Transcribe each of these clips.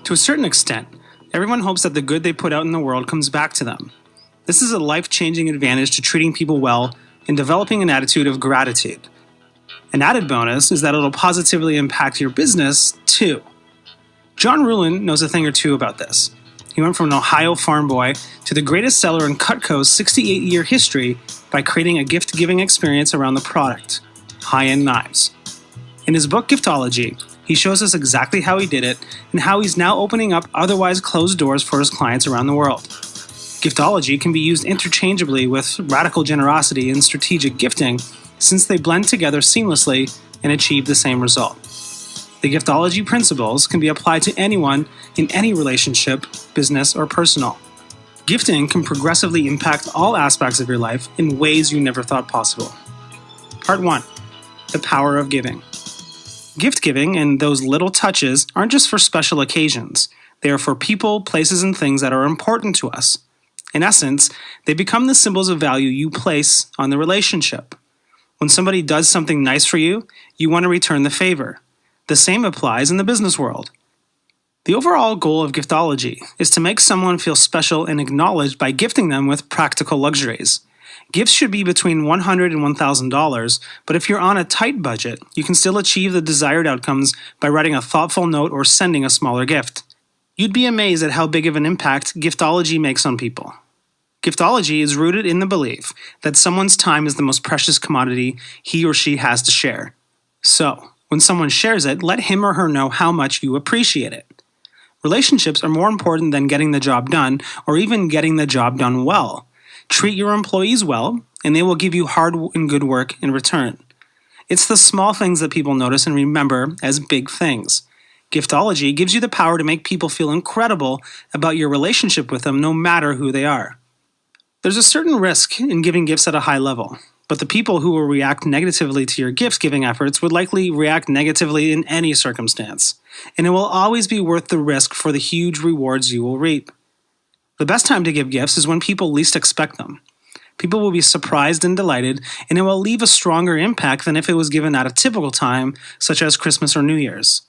To a certain extent, everyone hopes that the good they put out in the world comes back to them. This is a life-changing advantage to treating people well and developing an attitude of gratitude. An added bonus is that it'll positively impact your business, too. John Ruhlin knows a thing or two about this. He went from an Ohio farm boy to the greatest seller in Cutco's 68-year history by creating a gift-giving experience around the product, high-end knives. In his book, Gift-ology, he shows us exactly how he did it and how he's now opening up otherwise closed doors for his clients around the world. Gift-ology can be used interchangeably with radical generosity and strategic gifting since they blend together seamlessly and achieve the same result. The Gift-ology principles can be applied to anyone in any relationship, business, or personal. Gifting can progressively impact all aspects of your life in ways you never thought possible. Part 1. The power of giving. Gift giving and those little touches aren't just for special occasions. They are for people, places, and things that are important to us. In essence, they become the symbols of value you place on the relationship. When somebody does something nice for you, you want to return the favor. The same applies in the business world. The overall goal of Gift-ology is to make someone feel special and acknowledged by gifting them with practical luxuries. Gifts should be between $100 and $1,000, but if you're on a tight budget, you can still achieve the desired outcomes by writing a thoughtful note or sending a smaller gift. You'd be amazed at how big of an impact Gift-ology makes on people. Gift-ology is rooted in the belief that someone's time is the most precious commodity he or she has to share. So, when someone shares it, let him or her know how much you appreciate it. Relationships are more important than getting the job done or even getting the job done well. Treat your employees well, and they will give you hard and good work in return. It's the small things that people notice and remember as big things. Gift-ology gives you the power to make people feel incredible about your relationship with them no matter who they are. There's a certain risk in giving gifts at a high level, but the people who will react negatively to your gift-giving efforts would likely react negatively in any circumstance, and it will always be worth the risk for the huge rewards you will reap. The best time to give gifts is when people least expect them. People will be surprised and delighted, and it will leave a stronger impact than if it was given at a typical time, such as Christmas or New Year's.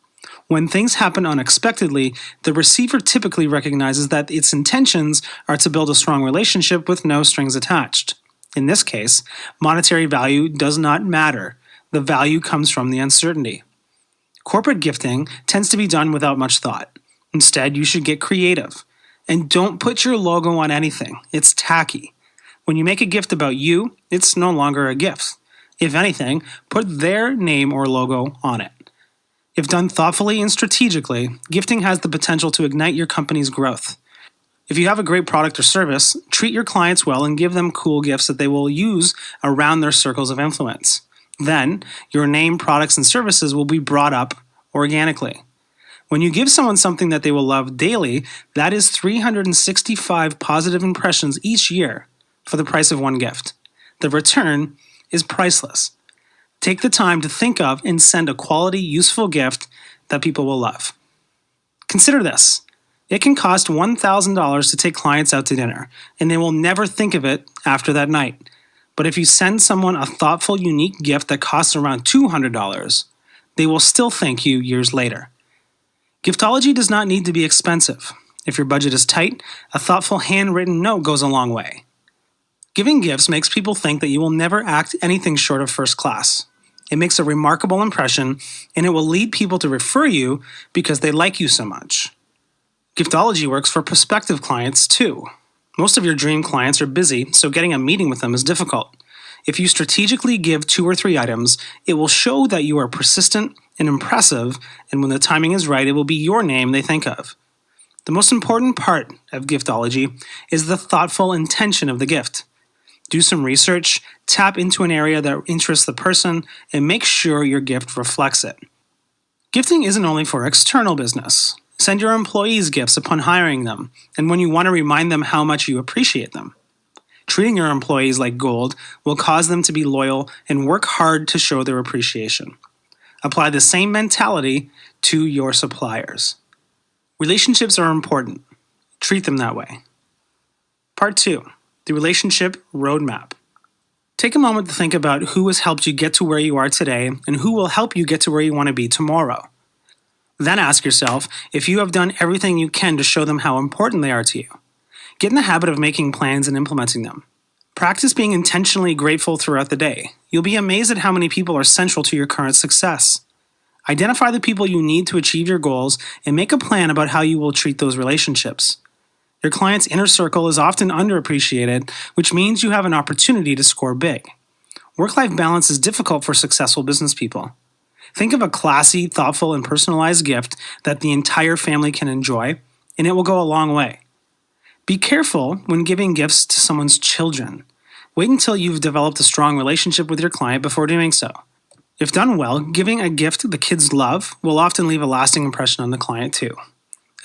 When things happen unexpectedly, the receiver typically recognizes that its intentions are to build a strong relationship with no strings attached. In this case, monetary value does not matter. The value comes from the uncertainty. Corporate gifting tends to be done without much thought. Instead, you should get creative. And don't put your logo on anything. It's tacky. When you make a gift about you, it's no longer a gift. If anything, put their name or logo on it. If done thoughtfully and strategically, gifting has the potential to ignite your company's growth. If you have a great product or service, treat your clients well and give them cool gifts that they will use around their circles of influence. Then, your name, products, and services will be brought up organically. When you give someone something that they will love daily, that is 365 positive impressions each year for the price of one gift. The return is priceless. Take the time to think of and send a quality, useful gift that people will love. Consider this. It can cost $1,000 to take clients out to dinner, and they will never think of it after that night. But if you send someone a thoughtful, unique gift that costs around $200, they will still thank you years later. Gift-ology does not need to be expensive. If your budget is tight, a thoughtful handwritten note goes a long way. Giving gifts makes people think that you will never act anything short of first class. It makes a remarkable impression, and it will lead people to refer you because they like you so much. Gift-ology works for prospective clients, too. Most of your dream clients are busy, so getting a meeting with them is difficult. If you strategically give 2 or 3 items, it will show that you are persistent and impressive, and when the timing is right, it will be your name they think of. The most important part of Gift-ology is the thoughtful intention of the gift. Do some research, tap into an area that interests the person, and make sure your gift reflects it. Gifting isn't only for external business. Send your employees gifts upon hiring them, and when you want to remind them how much you appreciate them. Treating your employees like gold will cause them to be loyal and work hard to show their appreciation. Apply the same mentality to your suppliers. Relationships are important. Treat them that way. Part 2. The Relationship Roadmap. Take a moment to think about who has helped you get to where you are today and who will help you get to where you want to be tomorrow. Then ask yourself if you have done everything you can to show them how important they are to you. Get in the habit of making plans and implementing them. Practice being intentionally grateful throughout the day. You'll be amazed at how many people are central to your current success. Identify the people you need to achieve your goals and make a plan about how you will treat those relationships. Your client's inner circle is often underappreciated, which means you have an opportunity to score big. Work-life balance is difficult for successful business people. Think of a classy, thoughtful, and personalized gift that the entire family can enjoy, and it will go a long way. Be careful when giving gifts to someone's children. Wait until you've developed a strong relationship with your client before doing so. If done well, giving a gift the kids love will often leave a lasting impression on the client too.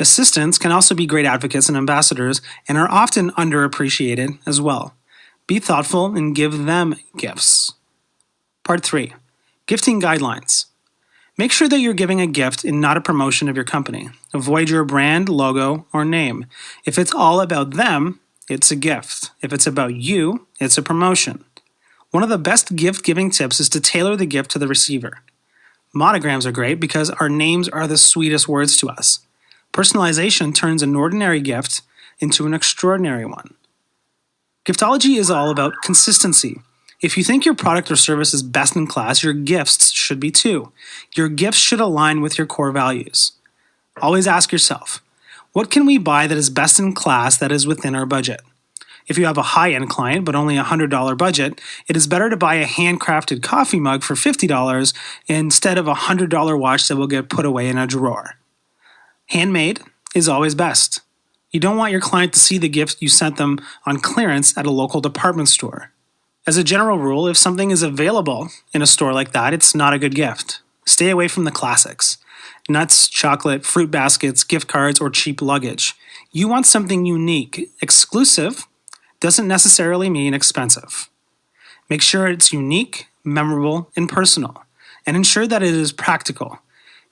Assistants can also be great advocates and ambassadors and are often underappreciated as well. Be thoughtful and give them gifts. Part 3. Gifting guidelines. Make sure that you're giving a gift and not a promotion of your company. Avoid your brand, logo, or name. If it's all about them, it's a gift. If it's about you, it's a promotion. One of the best gift-giving tips is to tailor the gift to the receiver. Monograms are great because our names are the sweetest words to us. Personalization turns an ordinary gift into an extraordinary one. Gift-ology is all about consistency. If you think your product or service is best in class, your gifts should be too. Your gifts should align with your core values. Always ask yourself, what can we buy that is best in class that is within our budget? If you have a high-end client but only a $100 budget, it is better to buy a handcrafted coffee mug for $50 instead of a $100 watch that will get put away in a drawer. Handmade is always best. You don't want your client to see the gift you sent them on clearance at a local department store. As a general rule, if something is available in a store like that, it's not a good gift. Stay away from the classics. Nuts, chocolate, fruit baskets, gift cards, or cheap luggage. You want something unique. Exclusive doesn't necessarily mean expensive. Make sure it's unique, memorable, and personal, and ensure that it is practical.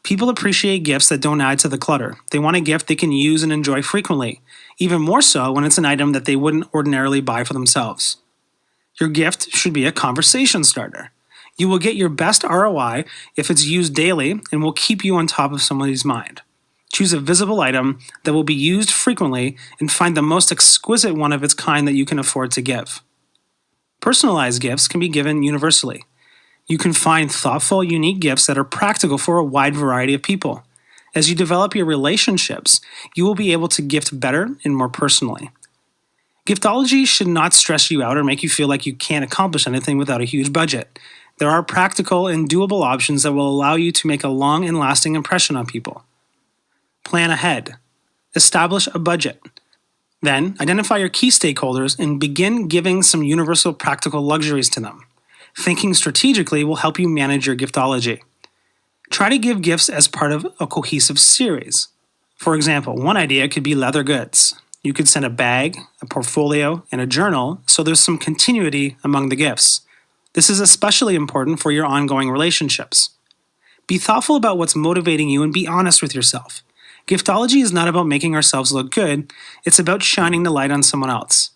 People appreciate gifts that don't add to the clutter. They want a gift they can use and enjoy frequently, even more so when it's an item that they wouldn't ordinarily buy for themselves. Your gift should be a conversation starter. You will get your best ROI if it's used daily and will keep you on top of somebody's mind. Choose a visible item that will be used frequently and find the most exquisite one of its kind that you can afford to give. Personalized gifts can be given universally. You can find thoughtful, unique gifts that are practical for a wide variety of people. As you develop your relationships, you will be able to gift better and more personally. Gift-ology should not stress you out or make you feel like you can't accomplish anything without a huge budget. There are practical and doable options that will allow you to make a long and lasting impression on people. Plan ahead. Establish a budget. Then, identify your key stakeholders and begin giving some universal practical luxuries to them. Thinking strategically will help you manage your giftology. Try to give gifts as part of a cohesive series. For example, one idea could be leather goods. You could send a bag, a portfolio, and a journal, so there's some continuity among the gifts. This is especially important for your ongoing relationships. Be thoughtful about what's motivating you and be honest with yourself. Giftology is not about making ourselves look good, it's about shining the light on someone else.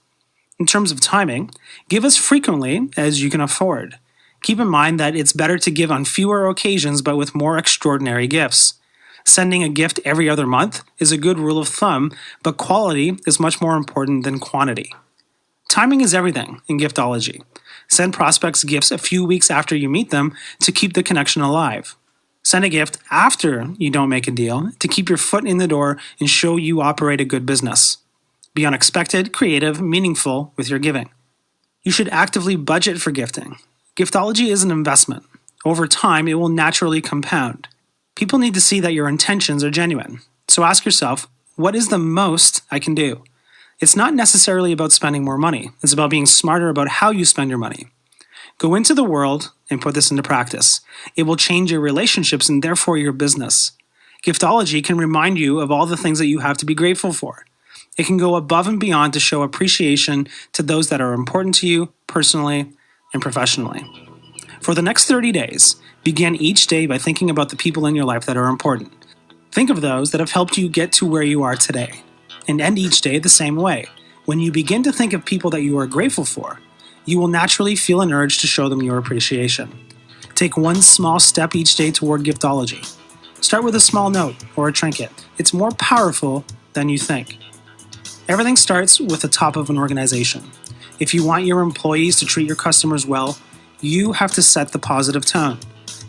In terms of timing, give as frequently as you can afford. Keep in mind that it's better to give on fewer occasions but with more extraordinary gifts. Sending a gift every other month is a good rule of thumb, but quality is much more important than quantity. Timing is everything in giftology. Send prospects gifts a few weeks after you meet them to keep the connection alive. Send a gift after you don't make a deal to keep your foot in the door and show you operate a good business. Be unexpected, creative, meaningful with your giving. You should actively budget for gifting. Giftology is an investment. Over time, it will naturally compound. People need to see that your intentions are genuine. So ask yourself, what is the most I can do? It's not necessarily about spending more money. It's about being smarter about how you spend your money. Go into the world and put this into practice. It will change your relationships and therefore your business. Giftology can remind you of all the things that you have to be grateful for. It can go above and beyond to show appreciation to those that are important to you personally and professionally. For the next 30 days, begin each day by thinking about the people in your life that are important. Think of those that have helped you get to where you are today. And end each day the same way. When you begin to think of people that you are grateful for, you will naturally feel an urge to show them your appreciation. Take one small step each day toward giftology. Start with a small note or a trinket. It's more powerful than you think. Everything starts with the top of an organization. If you want your employees to treat your customers well, you have to set the positive tone.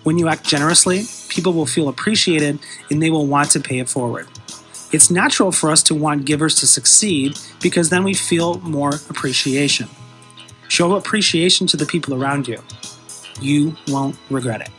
When you act generously, people will feel appreciated and they will want to pay it forward. It's natural for us to want givers to succeed because then we feel more appreciation. Show appreciation to the people around you. You won't regret it.